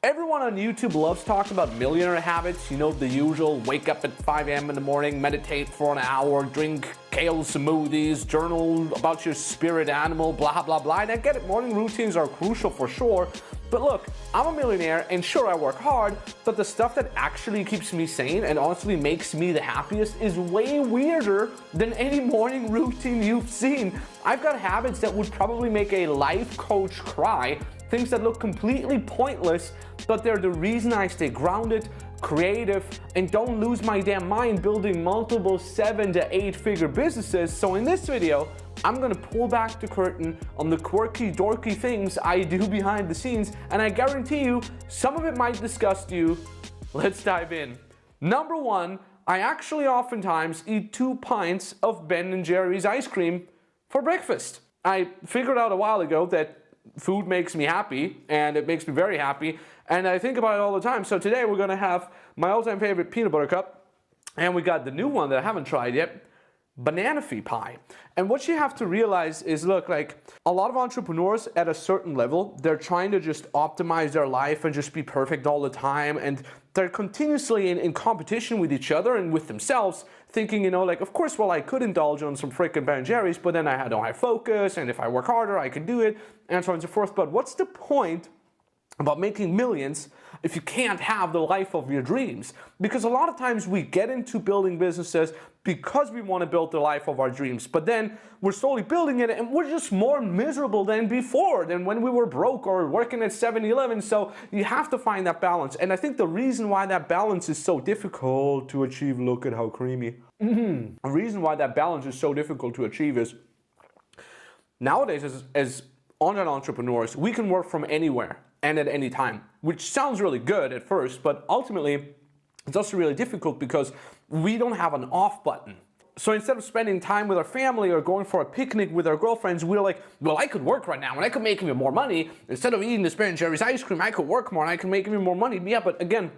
Everyone on YouTube loves talking about millionaire habits, you know, the usual wake up at 5 a.m. in the morning, meditate for an hour, drink kale smoothies, journal about your spirit animal, blah, blah, blah. And I get it, morning routines are crucial for sure. But look, I'm a millionaire and sure I work hard, but the stuff that actually keeps me sane and honestly makes me the happiest is way weirder than any morning routine you've seen. I've got habits that would probably make a life coach cry, things that look completely pointless, but they're the reason I stay grounded, creative, and don't lose my damn mind building multiple 7 to 8 figure businesses. So in this video, I'm gonna pull back the curtain on the quirky, dorky things I do behind the scenes, and I guarantee you, some of it might disgust you. Let's dive in. Number one, I actually oftentimes eat 2 pints of Ben & Jerry's ice cream for breakfast. I figured out a while ago that food makes me happy, and it makes me very happy, and I think about it all the time. So today we're gonna have my all-time favorite peanut butter cup, and we got the new one that I haven't tried yet, banana fee pie. And what you have to realize is, look, like a lot of entrepreneurs at a certain level, they're trying to just optimize their life and just be perfect all the time, and they're continuously in competition with each other and with themselves, thinking, you know, like, of course, well, I could indulge on some freaking Ben & Jerry's, but then I don't have focus, and if I work harder, I can do it, and so on and so forth. But what's the point about making millions if you can't have the life of your dreams? Because a lot of times we get into building businesses because we want to build the life of our dreams, but then we're slowly building it and we're just more miserable than before, than when we were broke or working at 7-Eleven. So you have to find that balance. And I think the reason why that balance is so difficult to achieve, look at how creamy. The reason why that balance is so difficult to achieve is nowadays as online entrepreneurs, we can work from anywhere and at any time, which sounds really good at first, but ultimately it's also really difficult because we don't have an off button. So instead of spending time with our family or going for a picnic with our girlfriends, we're like, well, I could work right now and I could make even more money. Instead of eating this Ben & Jerry's ice cream, I could work more and I can make even more money. Yeah, but again,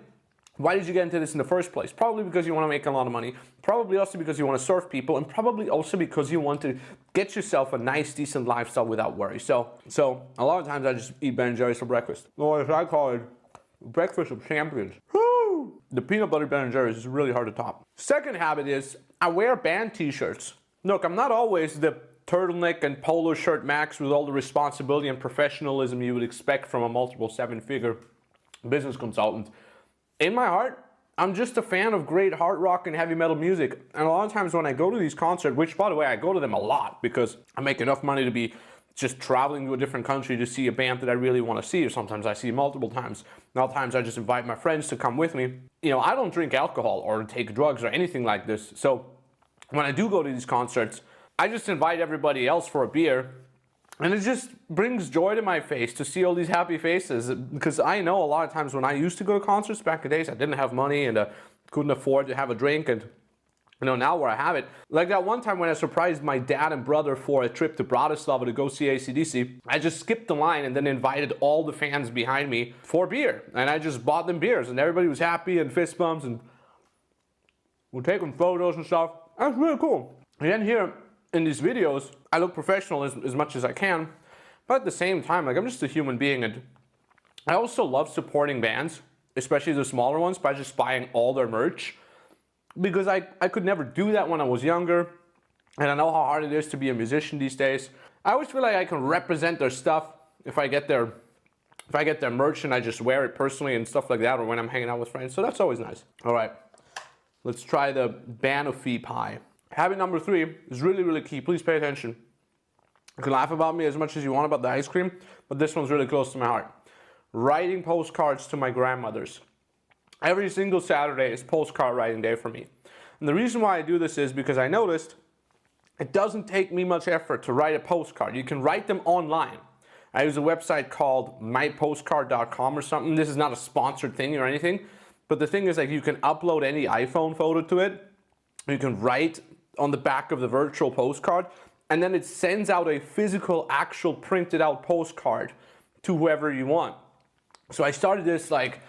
why did you get into this in the first place? Probably because you want to make a lot of money, probably also because you want to serve people, and probably also because you want to get yourself a nice, decent lifestyle without worry. So a lot of times I just eat Ben & Jerry's for breakfast. Or as I call it, breakfast of champions. Woo! The peanut butter Ben & Jerry's is really hard to top. Second habit is I wear band t-shirts. Look, I'm not always the turtleneck and polo shirt max with all the responsibility and professionalism you would expect from a multiple 7-figure business consultant. In my heart, I'm just a fan of great hard rock and heavy metal music. And a lot of times when I go to these concerts, which by the way, I go to them a lot because I make enough money to be just traveling to a different country to see a band that I really want to see, or sometimes I see multiple times. And other times I just invite my friends to come with me. You know, I don't drink alcohol or take drugs or anything like this. So when I do go to these concerts, I just invite everybody else for a beer. And it just brings joy to my face to see all these happy faces, because I know a lot of times when I used to go to concerts back in the days, I didn't have money and couldn't afford to have a drink, and you know, now where I have it. Like that one time when I surprised my dad and brother for a trip to Bratislava to go see AC/DC, I just skipped the line and then invited all the fans behind me for beer, and I just bought them beers, and everybody was happy and fist bumps, and we're taking photos and stuff. That's really cool. And then here in these videos, I look professional as much as I can, but at the same time, like, I'm just a human being, and I also love supporting bands, especially the smaller ones, by just buying all their merch, because I could never do that when I was younger, and I know how hard it is to be a musician these days. I always feel like I can represent their stuff if I get their merch and I just wear it personally and stuff like that, or when I'm hanging out with friends, so that's always nice. All right, let's try the banana fee pie. Habit number 3 is really, really key. Please pay attention. You can laugh about me as much as you want about the ice cream, but this one's really close to my heart. Writing postcards to my grandmothers. Every single Saturday is postcard writing day for me. And the reason why I do this is because I noticed it doesn't take me much effort to write a postcard. You can write them online. I use a website called mypostcard.com or something. This is not a sponsored thing or anything, but the thing is, like, you can upload any iPhone photo to it. You can write on the back of the virtual postcard, and then it sends out a physical, actual printed out postcard to whoever you want. So I started this like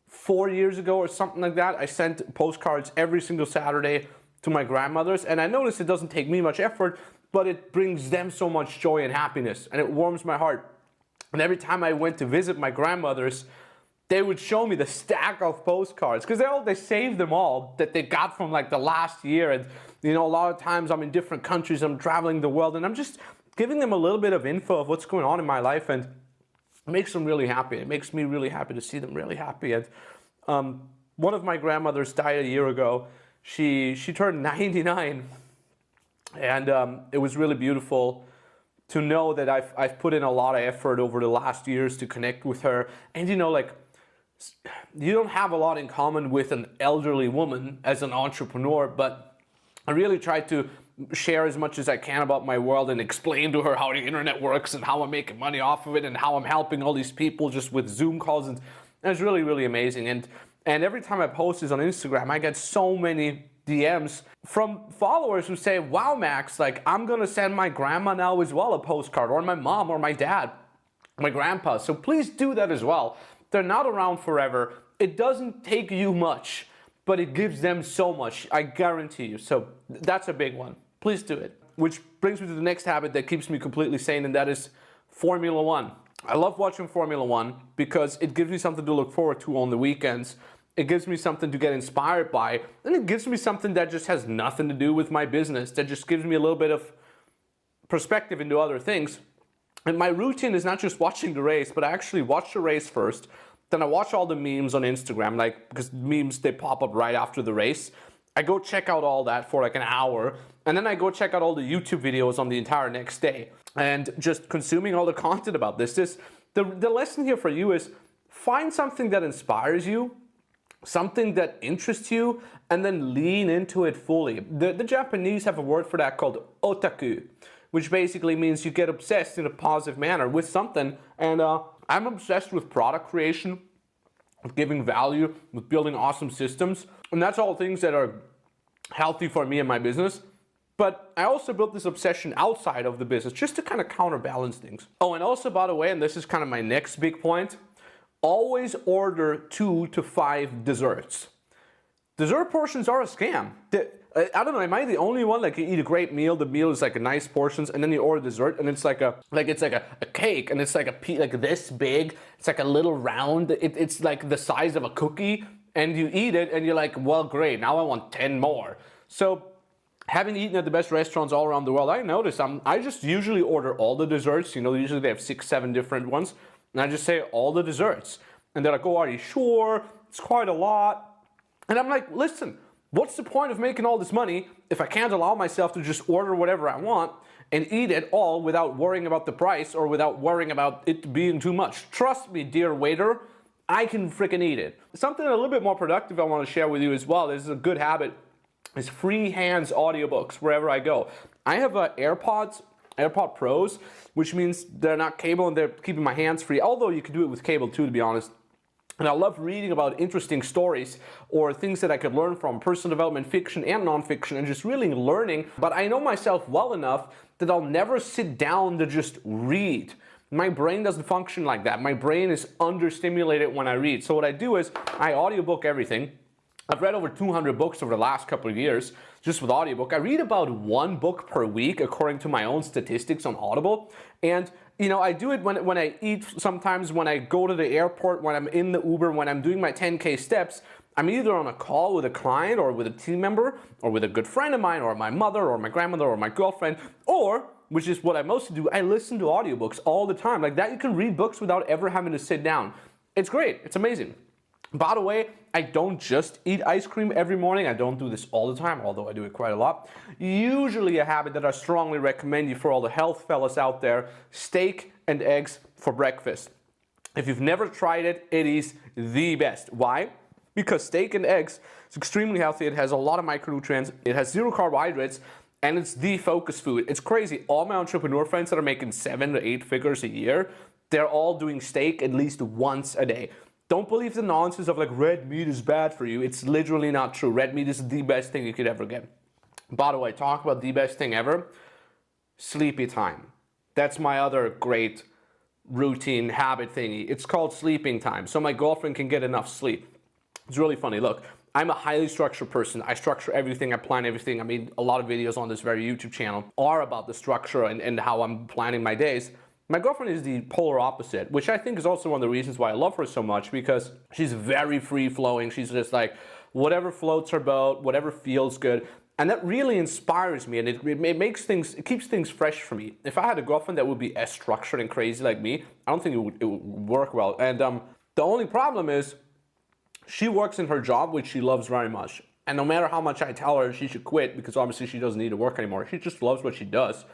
4 years ago or something like that. I sent postcards every single Saturday to my grandmothers, and I noticed it doesn't take me much effort, but it brings them so much joy and happiness, and it warms my heart. And every time I went to visit my grandmothers, they would show me the stack of postcards because they saved them all that they got from like the last year. And you know, a lot of times I'm in different countries, I'm traveling the world, and I'm just giving them a little bit of info of what's going on in my life, and it makes them really happy. It makes me really happy to see them really happy. And one of my grandmothers died a year ago. She turned 99, and it was really beautiful to know that I've put in a lot of effort over the last years to connect with her. And you know, like, you don't have a lot in common with an elderly woman as an entrepreneur, but I really try to share as much as I can about my world and explain to her how the internet works and how I'm making money off of it and how I'm helping all these people just with Zoom calls. And it's really, really amazing. And every time I post this on Instagram, I get so many DMs from followers who say, wow, Max, like, I'm going to send my grandma now as well a postcard, or my mom or my dad, my grandpa. So please do that as well. They're not around forever. It doesn't take you much, but it gives them so much, I guarantee you. So that's a big one. Please do it. Which brings me to the next habit that keeps me completely sane, and that is Formula One. I love watching Formula One because it gives me something to look forward to on the weekends. It gives me something to get inspired by, and it gives me something that just has nothing to do with my business, that just gives me a little bit of perspective into other things. And my routine is not just watching the race, but I actually watch the race first. Then I watch all the memes on Instagram, like, because memes, they pop up right after the race. I go check out all that for like an hour, and then I go check out all the YouTube videos on the entire next day, and just consuming all the content about this. The lesson here for you is find something that inspires you, something that interests you, and then lean into it fully. The Japanese have a word for that called otaku, which basically means you get obsessed in a positive manner with something. And I'm obsessed with product creation, with giving value, with building awesome systems. And that's all things that are healthy for me and my business. But I also built this obsession outside of the business just to kind of counterbalance things. Oh, and also, by the way, and this is kind of my next big point, always order 2 to 5 desserts. Dessert portions are a scam. I don't know, am I the only one? Like, you eat a great meal, the meal is like a nice portions, and then you order dessert, and it's like a cake, and it's like like this big. It's like a little round. It's like the size of a cookie, and you eat it, and you're like, well, great, now I want 10 more. So, having eaten at the best restaurants all around the world, I notice I just usually order all the desserts. You know, usually they have 6, 7 different ones, and I just say all the desserts. And they're like, oh, are you sure? It's quite a lot. And I'm like, listen, what's the point of making all this money if I can't allow myself to just order whatever I want and eat it all without worrying about the price or without worrying about it being too much? Trust me, dear waiter, I can freaking eat it. Something a little bit more productive I want to share with you as well, this is a good habit, is free hands audiobooks wherever I go. I have AirPod Pros, which means they're not cable and they're keeping my hands free, although you can do it with cable too, to be honest. And I love reading about interesting stories or things that I could learn from, personal development, fiction and nonfiction, and just really learning. But I know myself well enough that I'll never sit down to just read. My brain doesn't function like that. My brain is understimulated when I read. So what I do is I audiobook everything. I've read over 200 books over the last couple of years just with audiobook. I read about 1 book per week according to my own statistics on Audible. And you know, I do it when I eat, sometimes when I go to the airport, when I'm in the Uber, when I'm doing my 10K steps. I'm either on a call with a client or with a team member or with a good friend of mine or my mother or my grandmother or my girlfriend, or, which is what I mostly do, I listen to audiobooks all the time. Like that, you can read books without ever having to sit down. It's great. It's amazing. By the way, I don't just eat ice cream every morning. I don't do this all the time, although I do it quite a lot. Usually a habit that I strongly recommend you for all the health fellas out there, steak and eggs for breakfast. If you've never tried it, it is the best. Why? Because steak and eggs is extremely healthy. It has a lot of micronutrients. It has 0 carbohydrates, and it's the focus food. It's crazy. All my entrepreneur friends that are making 7 to 8 figures a year, they're all doing steak at least once a day. Don't believe the nonsense of like red meat is bad for you. It's literally not true. Red meat is the best thing you could ever get. By the way, talk about the best thing ever. Sleepy time. That's my other great routine habit thingy. It's called sleeping time. So my girlfriend can get enough sleep. It's really funny. Look, I'm a highly structured person. I structure everything. I plan everything. I made a lot of videos on this very YouTube channel are about the structure and how I'm planning my days. My girlfriend is the polar opposite, which I think is also one of the reasons why I love her so much, because she's very free-flowing. She's just like, whatever floats her boat, whatever feels good. And that really inspires me, and it makes things, it keeps things fresh for me. If I had a girlfriend that would be as structured and crazy like me, I don't think it would work well. And the only problem is, she works in her job, which she loves very much. And no matter how much I tell her she should quit, because obviously she doesn't need to work anymore, she just loves what she does.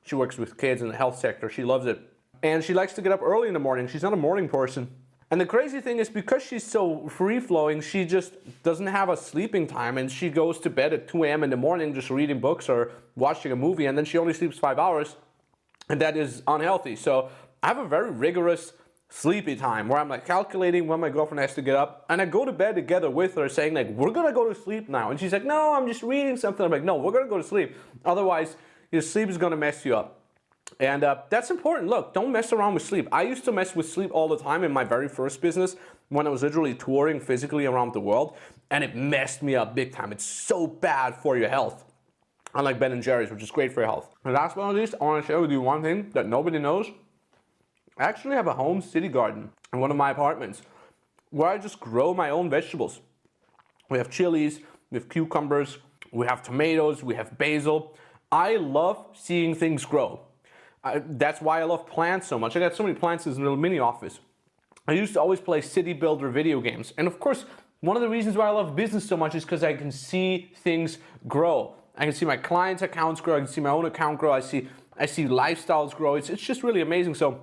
She works with kids in the health sector. She loves it. And she likes to get up early in the morning. She's not a morning person. And the crazy thing is, because she's so free-flowing, she just doesn't have a sleeping time, and she goes to bed at 2 a.m. in the morning just reading books or watching a movie, and then she only sleeps 5 hours, and that is unhealthy. So I have a very rigorous sleepy time where I'm like calculating when my girlfriend has to get up, and I go to bed together with her saying like, we're gonna go to sleep now. And she's like, no, I'm just reading something. I'm like, no, we're gonna go to sleep. Otherwise, your sleep is gonna mess you up. And that's important. Look, don't mess around with sleep. I used to mess with sleep all the time in my very first business when I was literally touring physically around the world, and it messed me up big time. It's so bad for your health. Unlike Ben & Jerry's, which is great for your health. And last but not least, I want to share with you one thing that nobody knows. I actually have a home city garden in one of my apartments where I just grow my own vegetables. We have chilies, we have cucumbers, we have tomatoes, we have basil. I love seeing things grow. That's why I love plants so much. I got so many plants in this little mini office. I used to always play city builder video games. And of course, one of the reasons why I love business so much is because I can see things grow. I can see my clients' accounts grow. I can see my own account grow. I see lifestyles grow. It's just really amazing. So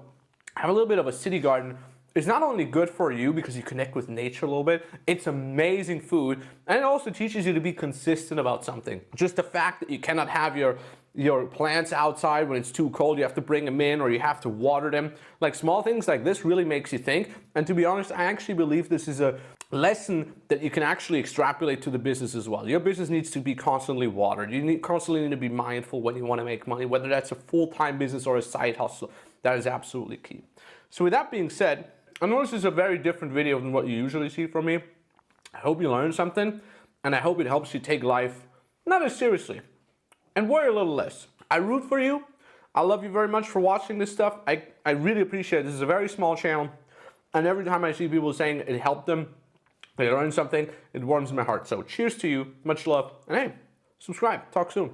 have a little bit of a city garden. It's not only good for you because you connect with nature a little bit, it's amazing food, and it also teaches you to be consistent about something. Just the fact that you cannot have your plants outside when it's too cold, you have to bring them in, or you have to water them. Like small things like this really makes you think. And to be honest, I actually believe this is a lesson that you can actually extrapolate to the business as well. Your business needs to be constantly watered. You constantly need to be mindful when you want to make money, whether that's a full-time business or a side hustle. That is absolutely key. So with that being said, I know this is a very different video than what you usually see from me. I hope you learned something, and I hope it helps you take life not as seriously and worry a little less. I root for you. I love you very much for watching this stuff. I really appreciate it. This is a very small channel, and every time I see people saying it helped them, they learned something, it warms my heart. So cheers to you, much love, and hey, subscribe. Talk soon.